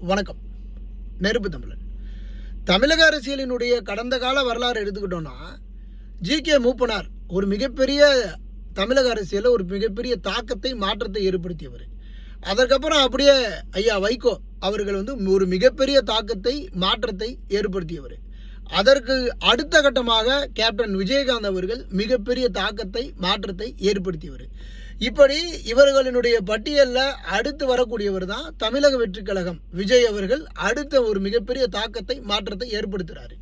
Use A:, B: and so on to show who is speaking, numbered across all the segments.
A: வணக்கம். நெருப்பு தமிழன். தமிழக அரசியலினுடைய கடந்த கால வரலாறு எடுத்துக்கிட்டோம்னா, ஜி.கே. மூப்பனார் ஒரு மிகப்பெரிய தமிழக அரசியலில் ஒரு மிகப்பெரிய தாக்கத்தை மாற்றத்தை ஏற்படுத்தியவர். அதற்கப்புறம் அப்படியே ஐயா வைகோ அவர்கள் ஒரு மிகப்பெரிய தாக்கத்தை மாற்றத்தை ஏற்படுத்தியவர். அதற்கு அடுத்த கட்டமாக கேப்டன் விஜயகாந்த் அவர்கள் மிகப்பெரிய தாக்கத்தை மாற்றத்தை ஏற்படுத்தியவர். இப்படி இவர்களினுடைய பட்டியலில் அடுத்து வரக்கூடியவர் தான் தமிழக வெற்றி கழகம் விஜய் அவர்கள் அடுத்த ஒரு மிகப்பெரிய தாக்கத்தை மாற்றத்தை ஏற்படுத்துகிறாரு.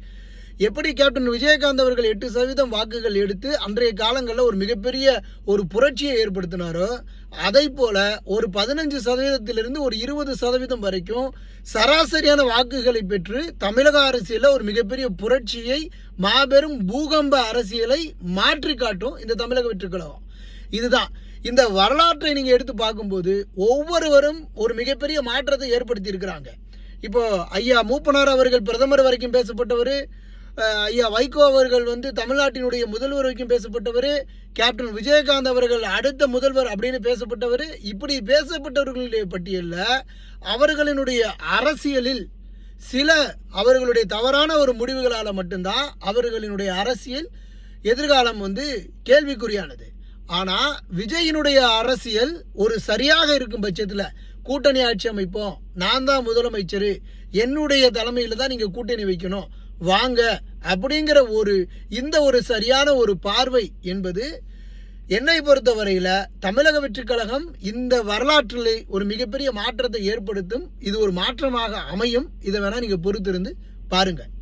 A: எப்படி கேப்டன் விஜயகாந்த் அவர்கள் 8% வாக்குகள் எடுத்து அன்றைய காலங்களில் ஒரு மிகப்பெரிய ஒரு புரட்சியை ஏற்படுத்தினாரோ, அதை போல ஒரு 15% ஒரு 20% வரைக்கும் சராசரியான வாக்குகளை பெற்று தமிழக அரசியலில் ஒரு மிகப்பெரிய புரட்சியை, மாபெரும் பூகம்ப அரசியலை மாற்றி காட்டும் இந்த தமிழக வெற்றி கழகம். இதுதான் இந்த வரலாற்றை நீங்க எடுத்து பார்க்கும்போது ஒவ்வொருவரும் ஒரு மிகப்பெரிய மாற்றத்தை ஏற்படுத்தி இருக்கிறாங்க. இப்போ ஐயா மூப்பனார் அவர்கள் பிரதமர் வரைக்கும் பேசப்பட்டவர், ஐயா வைகோ அவர்கள் தமிழ்நாட்டினுடைய முதல்வர் வரைக்கும் பேசப்பட்டவர், கேப்டன் விஜயகாந்த் அவர்கள் அடுத்த முதல்வர் அப்படின்னு பேசப்பட்டவர். இப்படி பேசப்பட்டவர்களுடைய பட்டியலில் அவர்களினுடைய அரசியலில் சில அவர்களுடைய தவறான ஒரு முடிவுகளால் மட்டும்தான் அவர்களினுடைய அரசியல் எதிர்காலம் கேள்விக்குறியானது. ஆனால் விஜயினுடைய அரசியல் ஒரு சரியாக இருக்கும் பட்சத்தில் கூட்டணி ஆட்சி அமைப்போம், நான் தான் முதலமைச்சர், என்னுடைய தலைமையில் தான் நீங்கள் கூட்டணி வைக்கணும் வாங்க அப்படிங்கிற இந்த ஒரு சரியான ஒரு பார்வை என்பது என்னை பொறுத்தவரையில் தமிழக வெற்றி கழகம் இந்த வரலாற்றில் ஒரு மிகப்பெரிய மாற்றத்தை ஏற்படுத்தும். இது ஒரு மாற்றமாக அமையும். இதை வேணால் நீங்கள் பொறுத்திருந்து பாருங்கள்.